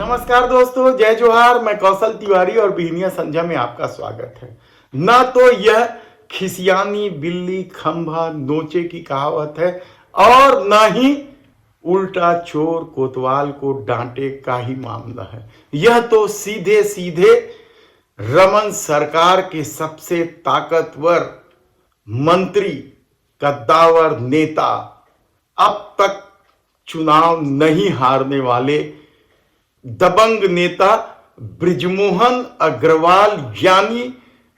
नमस्कार दोस्तों, जय जोहार। मैं कौशल तिवारी और बिहनिया संध्या में आपका स्वागत है। ना तो यह खिसियानी बिल्ली खंभा नोचे की कहावत है और ना ही उल्टा चोर कोतवाल को डांटे का ही मामला है। यह तो सीधे सीधे रमन सरकार के सबसे ताकतवर मंत्री, कद्दावर नेता, अब तक चुनाव नहीं हारने वाले दबंग नेता बृजमोहन अग्रवाल यानी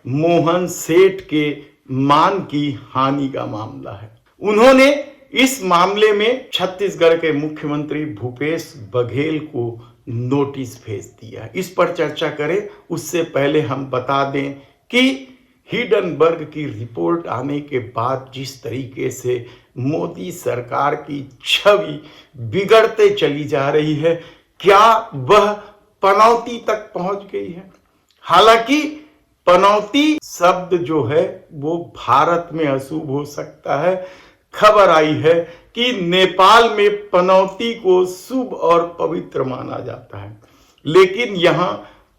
मोहन सेठ के मान की हानि का मामला है। उन्होंने इस मामले में छत्तीसगढ़ के मुख्यमंत्री भूपेश बघेल को नोटिस भेज दिया। इस पर चर्चा करें उससे पहले हम बता दें कि हिडनबर्ग की रिपोर्ट आने के बाद जिस तरीके से मोदी सरकार की छवि बिगड़ते चली जा रही है, क्या वह पनौती तक पहुंच गई है? हालांकि पनौती शब्द जो है वो भारत में अशुभ हो सकता है। खबर आई है कि नेपाल में पनौती को शुभ और पवित्र माना जाता है, लेकिन यहां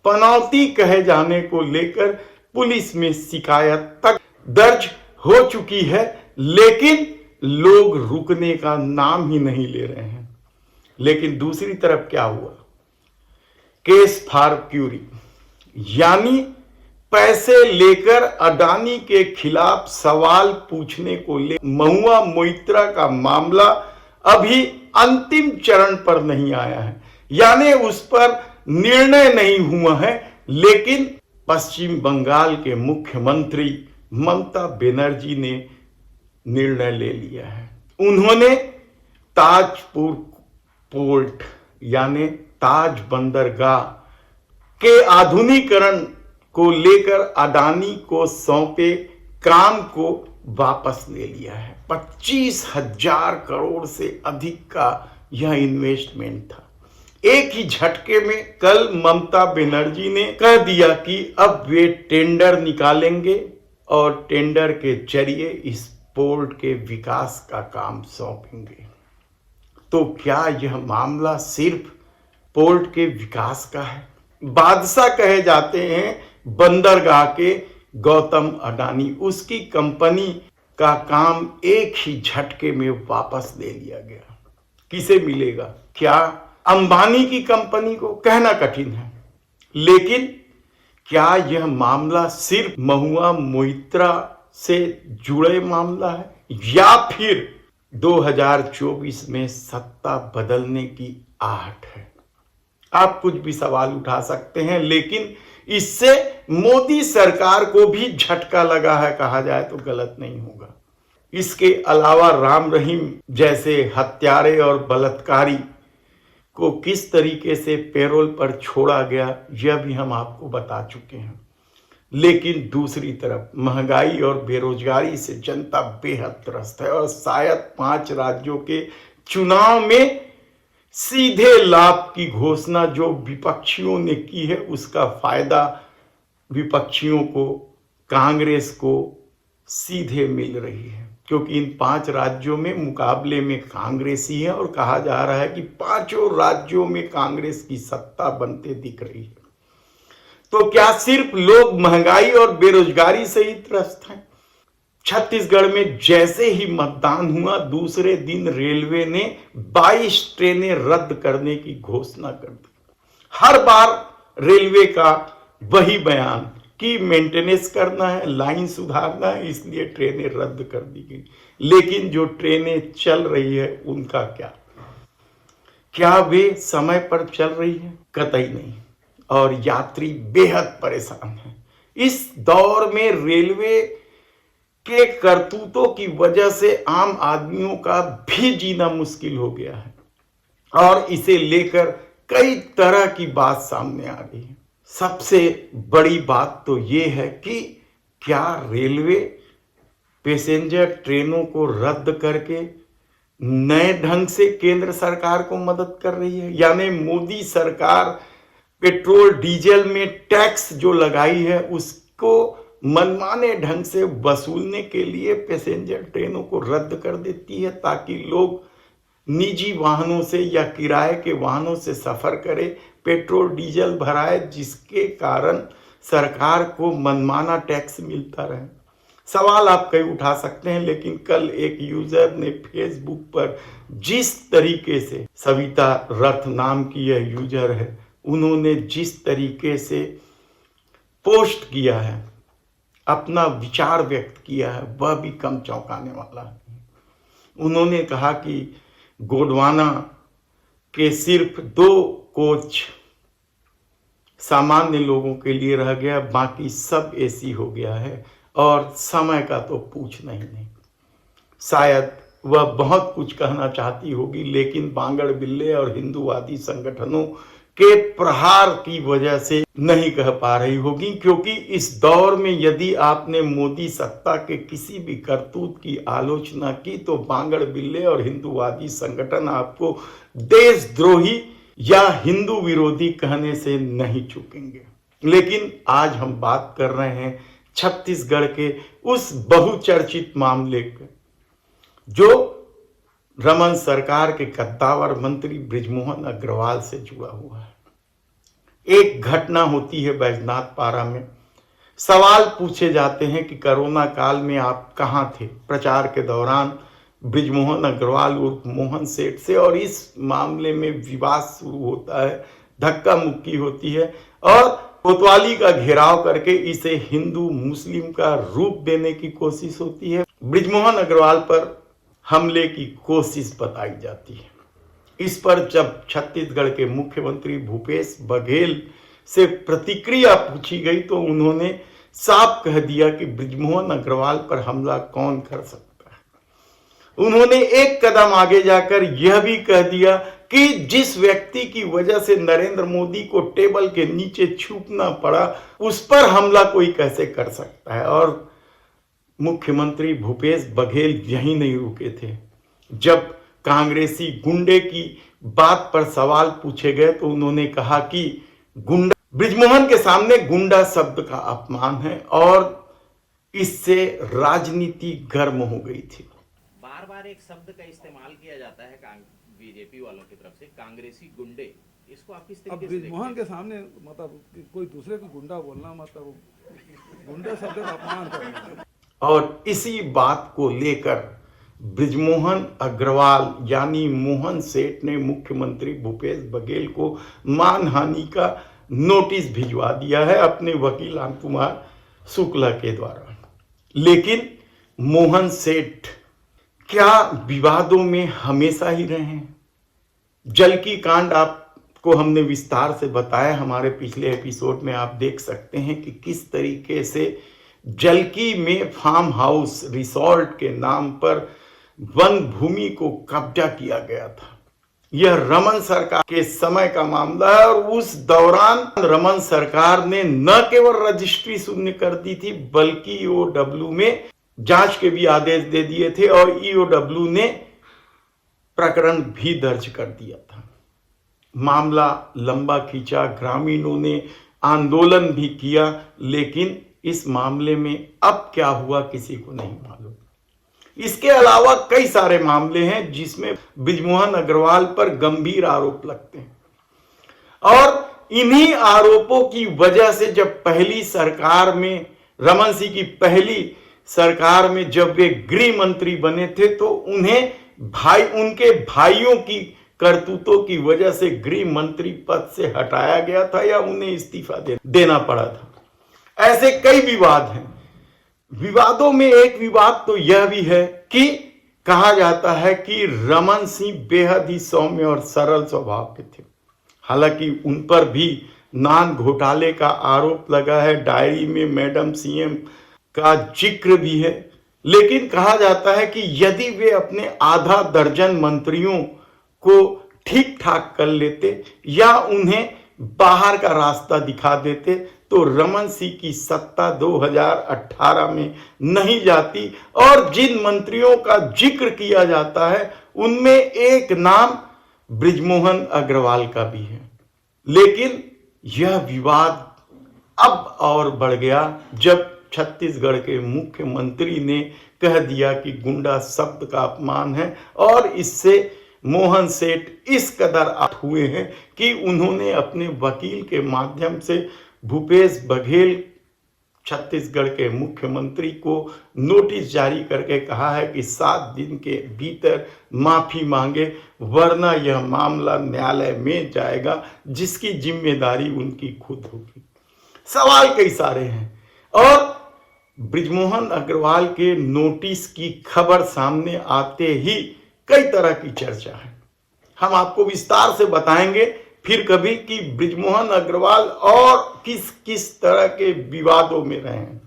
पनौती कहे जाने को लेकर पुलिस में शिकायत तक दर्ज हो चुकी है, लेकिन लोग रुकने का नाम ही नहीं ले रहे हैं। लेकिन दूसरी तरफ क्या हुआ? केस फॉर क्यूरी यानी पैसे लेकर अडानी के खिलाफ सवाल पूछने को ले महुआ मोइत्रा का मामला अभी अंतिम चरण पर नहीं आया है, यानी उस पर निर्णय नहीं हुआ है। लेकिन पश्चिम बंगाल के मुख्यमंत्री ममता बनर्जी ने निर्णय ले लिया है। उन्होंने ताजपुर पोर्ट यानी ताज बंदरगाह के आधुनिकीकरण को लेकर अडानी को सौंपे काम को वापस ले लिया है। 25,000 करोड़ से अधिक का यह इन्वेस्टमेंट था। एक ही झटके में कल ममता बनर्जी ने कह दिया कि अब वे टेंडर निकालेंगे और टेंडर के जरिए इस पोर्ट के विकास का काम सौंपेंगे। तो क्या यह मामला सिर्फ पोर्ट के विकास का है? बादशाह कहे जाते हैं बंदरगाह के गौतम अडानी, उसकी कंपनी का काम एक ही झटके में वापस ले लिया गया। किसे मिलेगा? क्या अंबानी की कंपनी को? कहना कठिन है। लेकिन क्या यह मामला सिर्फ महुआ मोइत्रा से जुड़े मामला है या फिर 2024 में सत्ता बदलने की आहट है? आप कुछ भी सवाल उठा सकते हैं, लेकिन इससे मोदी सरकार को भी झटका लगा है, कहा जाए तो गलत नहीं होगा। इसके अलावा राम रहीम जैसे हत्यारे और बलात्कारी को किस तरीके से पैरोल पर छोड़ा गया, यह भी हम आपको बता चुके हैं। लेकिन दूसरी तरफ महंगाई और बेरोजगारी से जनता बेहद त्रस्त है और शायद 5 राज्यों के चुनाव में सीधे लाभ की घोषणा जो विपक्षियों ने की है, उसका फायदा विपक्षियों को, कांग्रेस को सीधे मिल रही है, क्योंकि इन 5 राज्यों में मुकाबले में कांग्रेस ही है और कहा जा रहा है कि 5 राज्यों में कांग्रेस की सत्ता बनते दिख रही है। तो क्या सिर्फ लोग महंगाई और बेरोजगारी से ही त्रस्त हैं? छत्तीसगढ़ में जैसे ही मतदान हुआ, दूसरे दिन रेलवे ने 22 ट्रेनें रद्द करने की घोषणा कर दी। हर बार रेलवे का वही बयान कि मेंटेनेंस करना है, लाइन सुधारना है, इसलिए ट्रेनें रद्द कर दी गई। लेकिन जो ट्रेनें चल रही है उनका क्या वे समय पर चल रही है? कतई नहीं। और यात्री बेहद परेशान हैं। इस दौर में रेलवे के करतूतों की वजह से आम आदमियों का भी जीना मुश्किल हो गया है और इसे लेकर कई तरह की बात सामने आ रही है। सबसे बड़ी बात तो ये है कि क्या रेलवे पैसेंजर ट्रेनों को रद्द करके नए ढंग से केंद्र सरकार को मदद कर रही है? यानी मोदी सरकार पेट्रोल डीजल में टैक्स जो लगाई है उसको मनमाने ढंग से वसूलने के लिए पैसेंजर ट्रेनों को रद्द कर देती है, ताकि लोग निजी वाहनों से या किराए के वाहनों से सफर करें, पेट्रोल डीजल भराए, जिसके कारण सरकार को मनमाना टैक्स मिलता रहे। सवाल आप कई उठा सकते हैं, लेकिन कल एक यूजर ने फेसबुक पर जिस तरीके से, सविता रथ नाम की यह यूजर है, उन्होंने जिस तरीके से पोस्ट किया है, अपना विचार व्यक्त किया है, वह भी कम चौंकाने वाला है। उन्होंने कहा कि गोंडवाना के सिर्फ 2 कोच सामान्य लोगों के लिए रह गया, बाकी सब एसी हो गया है और समय का तो पूछना ही नहीं। शायद वह बहुत कुछ कहना चाहती होगी, लेकिन बांगड़ बिल्ले और हिंदूवादी संगठनों के प्रहार की वजह से नहीं कह पा रही होगी, क्योंकि इस दौर में यदि आपने मोदी सत्ता के किसी भी करतूत की आलोचना की तो बांगड़ बिल्ले और हिंदूवादी संगठन आपको देशद्रोही या हिंदू विरोधी कहने से नहीं चूकेंगे। लेकिन आज हम बात कर रहे हैं छत्तीसगढ़ के उस बहुचर्चित मामले के, जो रमन सरकार के कद्दावर मंत्री बृजमोहन अग्रवाल से जुड़ा हुआ है। एक घटना होती है बैजनाथ पारा में, सवाल पूछे जाते हैं कि कोरोना काल में आप कहां थे प्रचार के दौरान बृजमोहन अग्रवाल उर्फ मोहन सेठ से, और इस मामले में विवाद शुरू होता है, धक्का मुक्की होती है और कोतवाली का घेराव करके इसे हिंदू मुस्लिम का रूप देने की कोशिश होती है। बृजमोहन अग्रवाल पर हमले की कोशिश बताई जाती है। इस पर जब छत्तीसगढ़ के मुख्यमंत्री भूपेश बघेल से प्रतिक्रिया पूछी गई तो उन्होंने साफ कह दिया कि बृजमोहन अग्रवाल पर हमला कौन कर सकता है। उन्होंने एक कदम आगे जाकर यह भी कह दिया कि जिस व्यक्ति की वजह से नरेंद्र मोदी को टेबल के नीचे छुपना पड़ा, उस पर हमला कोई कैसे कर सकता है। और मुख्यमंत्री भूपेश बघेल यहीं नहीं रुके थे। जब कांग्रेसी गुंडे की बात पर सवाल पूछे गए तो उन्होंने कहा कि गुंडा, बृजमोहन के सामने गुंडा शब्द का अपमान है और इससे राजनीति गर्म हो गई थी। बार बार एक शब्द का इस्तेमाल किया जाता है बीजेपी वालों की तरफ से, कांग्रेसी गुंडे, इसको आप किस तरीके से बृजमोहन के सामने मतलब कोई दूसरे को गुंडा बोलना मतलब गुंडा शब्द का अपमान करना। और इसी बात को लेकर बृजमोहन अग्रवाल यानी मोहन सेठ ने मुख्यमंत्री भूपेश बघेल को मानहानि का नोटिस भिजवा दिया है अपने वकील आनंद कुमार शुक्ला के द्वारा। लेकिन मोहन सेठ क्या विवादों में हमेशा ही रहे हैं? जलकी कांड आपको हमने विस्तार से बताया, हमारे पिछले एपिसोड में आप देख सकते हैं कि किस तरीके से जलकी में फार्म हाउस रिसोर्ट के नाम पर वन भूमि को कब्जा किया गया था। यह रमन सरकार के समय का मामला है और उस दौरान रमन सरकार ने न केवल रजिस्ट्री शून्य कर दी थी, बल्कि ईओडब्ल्यू में जांच के भी आदेश दे दिए थे और ईओडब्ल्यू ने प्रकरण भी दर्ज कर दिया था। मामला लंबा खींचा, ग्रामीणों ने आंदोलन भी किया, लेकिन इस मामले में अब क्या हुआ किसी को नहीं मालूम। इसके अलावा कई सारे मामले हैं जिसमें बृजमोहन अग्रवाल पर गंभीर आरोप लगते हैं और इन्हीं आरोपों की वजह से जब पहली सरकार में, रमन सिंह की पहली सरकार में जब वे गृह मंत्री बने थे तो उन्हें उनके भाइयों की करतूतों की वजह से गृह मंत्री पद से हटाया गया था या उन्हें इस्तीफा देना पड़ा था। ऐसे कई विवाद हैं। विवादों में एक विवाद तो यह भी है कि कहा जाता है कि रमन सिंह बेहद ही सौम्य और सरल स्वभाव के थे। हालांकि उन पर भी नान घोटाले का आरोप लगा है, डायरी में मैडम सीएम का जिक्र भी है, लेकिन कहा जाता है कि यदि वे अपने आधा दर्जन मंत्रियों को ठीक ठाक कर लेते या उन्हें बाहर का रास्ता दिखा देते तो रमन सिंह की सत्ता 2018 में नहीं जाती। और जिन मंत्रियों का जिक्र किया जाता है उनमें एक नाम बृजमोहन अग्रवाल का भी है। लेकिन यह विवाद अब और बढ़ गया जब छत्तीसगढ़ के मुख्यमंत्री ने कह दिया कि गुंडा शब्द का अपमान है और इससे मोहन सेठ इस कदर आहत हुए हैं कि उन्होंने अपने वकील के माध्यम से भूपेश बघेल छत्तीसगढ़ के मुख्यमंत्री को नोटिस जारी करके कहा है कि 7 दिन के भीतर माफी मांगे, वरना यह मामला न्यायालय में जाएगा, जिसकी जिम्मेदारी उनकी खुद होगी। सवाल कई सारे हैं और बृजमोहन अग्रवाल के नोटिस की खबर सामने आते ही कई तरह की चर्चा है। हम आपको विस्तार से बताएंगे फिर कभी कि बृजमोहन अग्रवाल और किस किस तरह के विवादों में रहे हैं।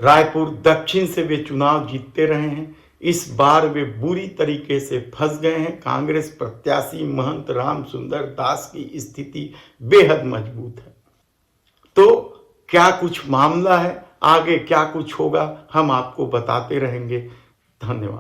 रायपुर दक्षिण से वे चुनाव जीतते रहे हैं, इस बार वे बुरी तरीके से फंस गए हैं। कांग्रेस प्रत्याशी महंत राम सुंदर दास की स्थिति बेहद मजबूत है। तो क्या कुछ मामला है, आगे क्या कुछ होगा, हम आपको बताते रहेंगे। धन्यवाद।